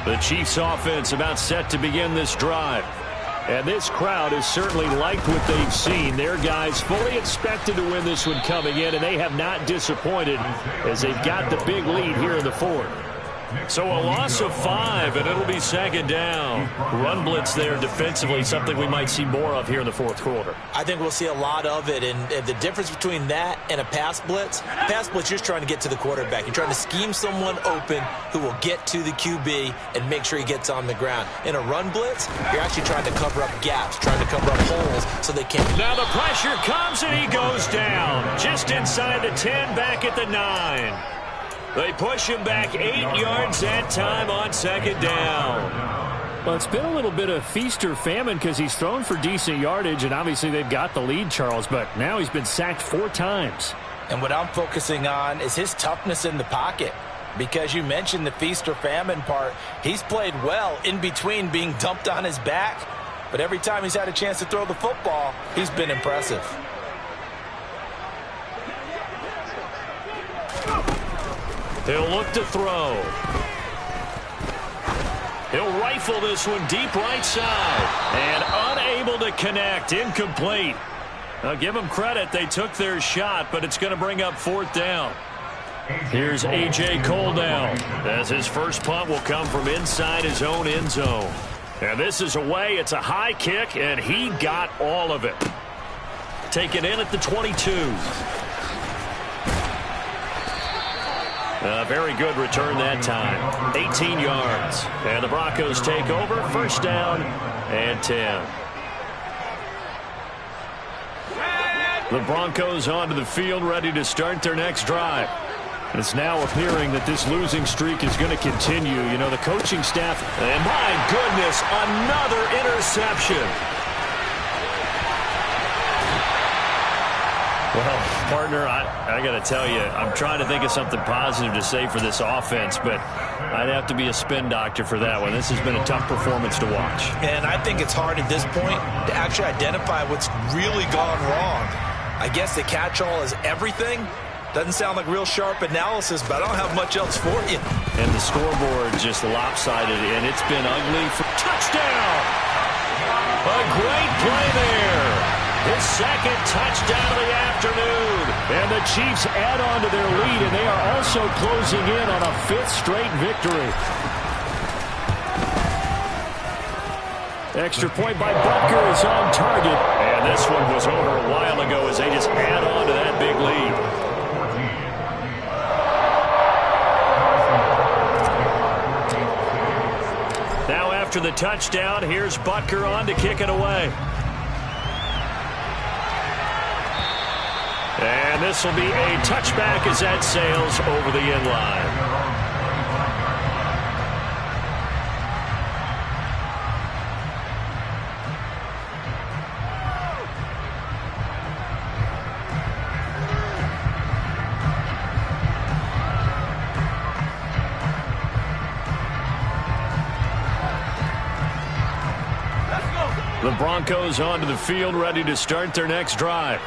The Chiefs offense about set to begin this drive. And this crowd has certainly liked what they've seen. Their guys fully expected to win this one coming in, and they have not disappointed as they've got the big lead here in the 4th. So a loss of 5, and it'll be second down. Run blitz there defensively, something we might see more of here in the fourth quarter. I think we'll see a lot of it, and the difference between that and a pass blitz, you're just trying to get to the quarterback. You're trying to scheme someone open who will get to the QB and make sure he gets on the ground. In a run blitz, you're actually trying to cover up gaps, trying to cover up holes so they can't. Now the pressure comes, and he goes down. Just inside the 10, back at the 9. They push him back 8 yards that time on second down. Well, it's been a little bit of feast or famine because he's thrown for decent yardage, and obviously they've got the lead, Charles, but now he's been sacked 4 times. And what I'm focusing on is his toughness in the pocket, because you mentioned the feast or famine part. He's played well in between being dumped on his back, but every time he's had a chance to throw the football, he's been impressive. He'll look to throw. He'll rifle this one deep right side. And unable to connect. Incomplete. Now give them credit. They took their shot, but it's going to bring up 4th down. Here's A.J. Coldown, as his first punt will come from inside his own end zone. And this is away. It's a high kick, and he got all of it. Taken in at the 22. Very good return that time. 18 yards. And the Broncos take over. First down and 10. The Broncos onto the field, ready to start their next drive. It's now appearing that this losing streak is going to continue. You know, the coaching staff, and my goodness, another interception. Well, partner, I got to tell you, I'm trying to think of something positive to say for this offense, but I'd have to be a spin doctor for that one. This has been a tough performance to watch. And I think it's hard at this point to actually identify what's really gone wrong. I guess the catch-all is everything. Doesn't sound like real sharp analysis, but I don't have much else for you. And the scoreboard just lopsided, and it's been ugly for touchdown. A great play there. His second touchdown of the afternoon. And the Chiefs add on to their lead, and they are also closing in on a 5th straight victory. Extra point by Butker is on target. And this one was over a while ago as they just add on to that big lead. Now after the touchdown, here's Butker on to kick it away. And this will be a touchback as that sails over the end line. The Broncos onto the field, ready to start their next drive.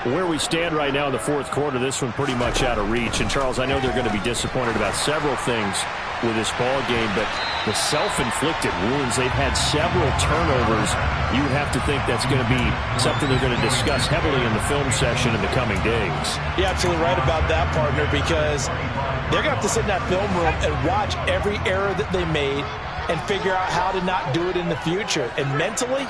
Where we stand right now in the fourth quarter, this one pretty much out of reach. And, Charles, I know they're going to be disappointed about several things with this ball game, but the self-inflicted wounds, they've had several turnovers. You would have to think that's going to be something they're going to discuss heavily in the film session in the coming days. You're absolutely right about that, partner, because they're going to have to sit in that film room and watch every error that they made and figure out how to not do it in the future. And mentally,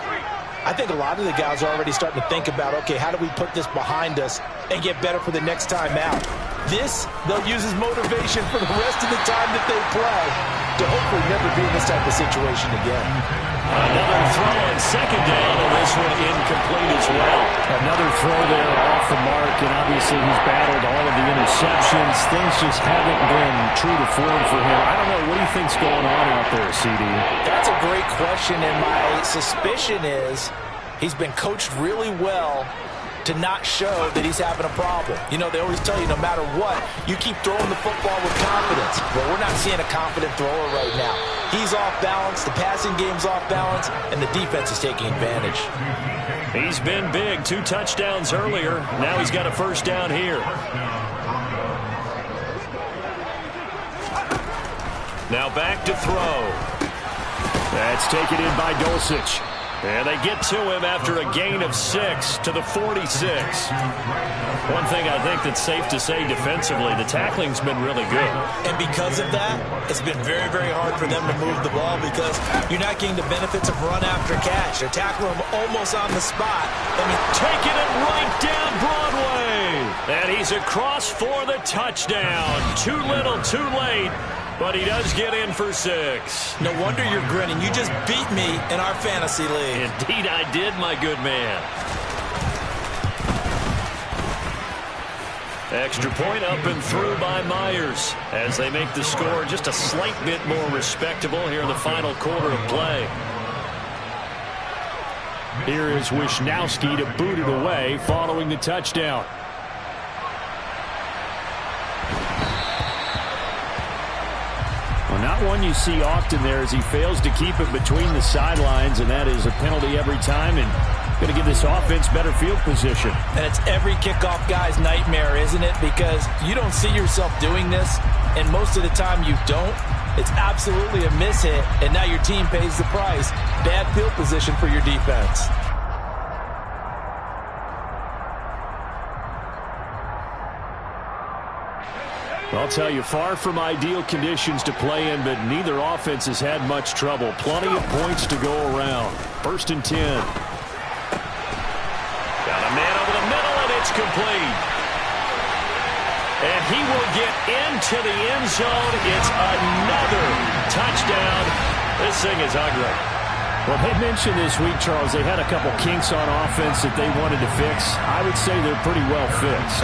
I think a lot of the guys are already starting to think about, okay, how do we put this behind us and get better for the next time out? This, they'll use as motivation for the rest of the time that they play to hopefully never be in this type of situation again. Another throw on second down, and this one incomplete as well. Another throw there off the mark, and obviously he's battled all of the interceptions. Things just haven't been true to form for him. I don't know, what do you think's going on out there, CD? That's a great question, and my suspicion is he's been coached really well to not show that he's having a problem. You know, they always tell you no matter what, you keep throwing the football with confidence. Well, we're not seeing a confident thrower right now. He's off balance, the passing game's off balance, and the defense is taking advantage. He's been big, 2 touchdowns earlier. Now he's got a first down here. Now back to throw. That's taken in by Dulcich. And they get to him after a gain of 6 to the 46. One thing I think that's safe to say defensively, the tackling's been really good. And because of that, it's been very, very hard for them to move the ball because you're not getting the benefits of run after catch. They're tackling him almost on the spot. Taking it right down Broadway. And he's across for the touchdown. Too little, too late. But he does get in for 6. No wonder you're grinning. You just beat me in our fantasy league. Indeed I did, my good man. Extra point up and through by Myers as they make the score just a slight bit more respectable here in the final quarter of play. Here is Wisnowski to boot it away following the touchdown. Well, not one you see often there as he fails to keep it between the sidelines, and that is a penalty every time, and going to give this offense better field position. And it's every kickoff guy's nightmare, isn't it? Because you don't see yourself doing this, and most of the time you don't. It's absolutely a mishit, and now your team pays the price. Bad field position for your defense. I'll tell you, far from ideal conditions to play in, but neither offense has had much trouble. Plenty of points to go around. 1st and 10. Got a man over the middle, and it's complete. And he will get into the end zone. It's another touchdown. This thing is ugly. Well, they mentioned this week, Charles, they had a couple kinks on offense that they wanted to fix. I would say they're pretty well fixed.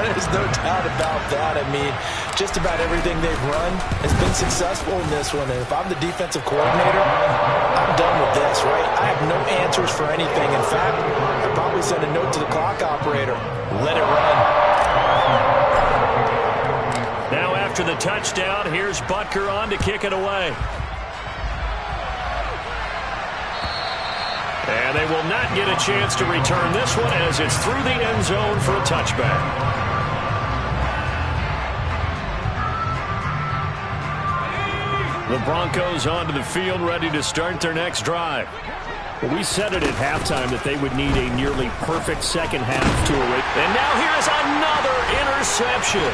There's no doubt about that. I mean, just about everything they've run has been successful in this one. And if I'm the defensive coordinator, I'm done with this, right? I have no answers for anything. In fact, I'd probably send a note to the clock operator. Let it run. Now after the touchdown, here's Butker on to kick it away. And they will not get a chance to return this one as it's through the end zone for a touchback. The Broncos onto the field ready to start their next drive. Well, we said it at halftime that they would need a nearly perfect second half to erase. And now here is another interception.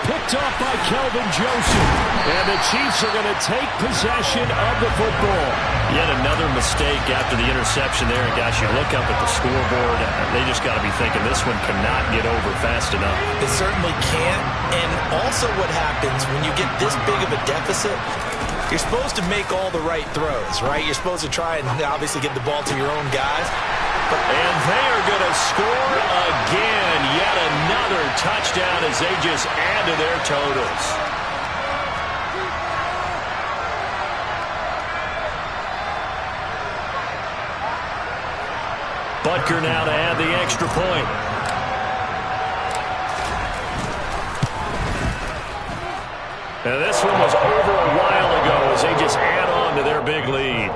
Picked off by Kelvin Joseph. And the Chiefs are going to take possession of the football. Yet another mistake after the interception there. And gosh, you look up at the scoreboard, they just got to be thinking this one cannot get over fast enough. It certainly can't. And also what happens when you get this big of a deficit, you're supposed to make all the right throws, right? You're supposed to try and obviously get the ball to your own guys. And they are going to score again. Yet another touchdown as they just add to their totals. Butker now to add the extra point. And this one was over a while ago as they just add on to their big lead.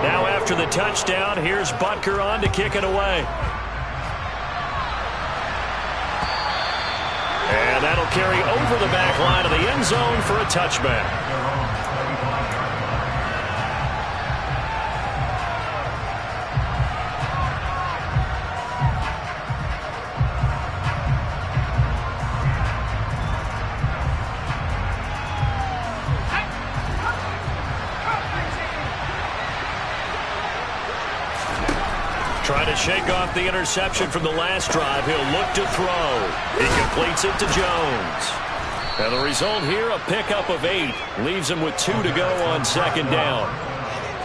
Now after the touchdown, here's Butker on to kick it away. And that'll carry over the back line of the end zone for a touchback. Trying to shake off the interception from the last drive. He'll look to throw. He completes it to Jones. And the result here, a pickup of 8. Leaves him with 2 to go on second down.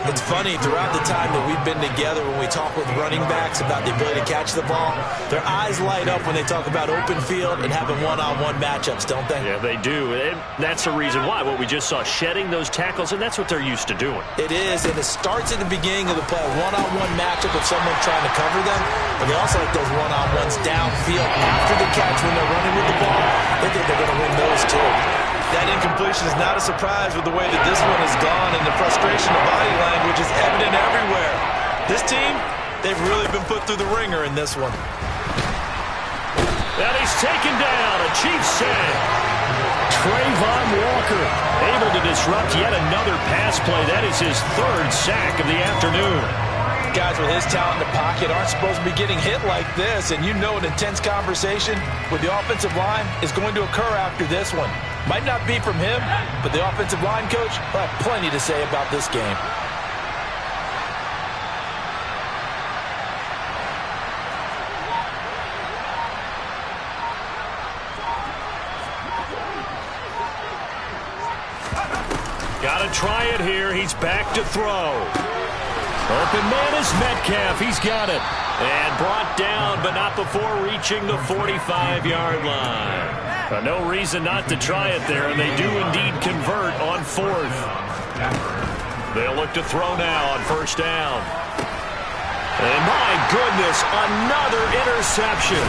It's funny, throughout the time that we've been together, when we talk with running backs about the ability to catch the ball, their eyes light up when they talk about open field and having one-on-one matchups, don't they? Yeah, they do. And that's the reason why. What we just saw, shedding those tackles, and that's what they're used to doing. It is, and it starts at the beginning of the play. One-on-one matchup of someone trying to cover them, but they also like those one-on-ones downfield after the catch when they're running with the ball. They think they're going to win those too. That incompletion is not a surprise with the way that this one has gone, and the frustration of body language is evident everywhere. This team, they've really been put through the ringer in this one. And he's taken down, a Chiefs sack. Trayvon Walker able to disrupt yet another pass play. That is his third sack of the afternoon. Guys with his talent in the pocket aren't supposed to be getting hit like this, and you know an intense conversation with the offensive line is going to occur after this one. Might not be from him, but the offensive line coach will have plenty to say about this game. Got to try it here. He's back to throw. Open man is Metcalf. He's got it. And brought down, but not before reaching the 45-yard line. No reason not to try it there, and they do indeed convert on fourth. They'll look to throw now on first down. And my goodness, another interception.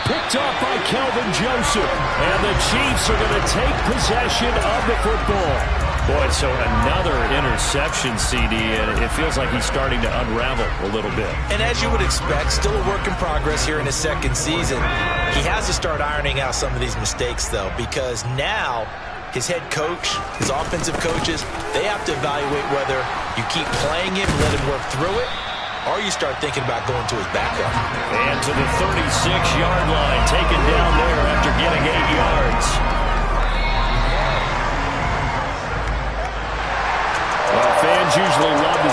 Picked up by Kelvin Joseph. And the Chiefs are going to take possession of the football. Boy, so another interception, CD, and it feels like he's starting to unravel a little bit. And as you would expect, still a work in progress here in his second season. He has to start ironing out some of these mistakes, though, because now his head coach, his offensive coaches, they have to evaluate whether you keep playing him and let him work through it, or you start thinking about going to his backup. And to the 36-yard line, taken down there after getting 8 yards. Well, fans usually love to see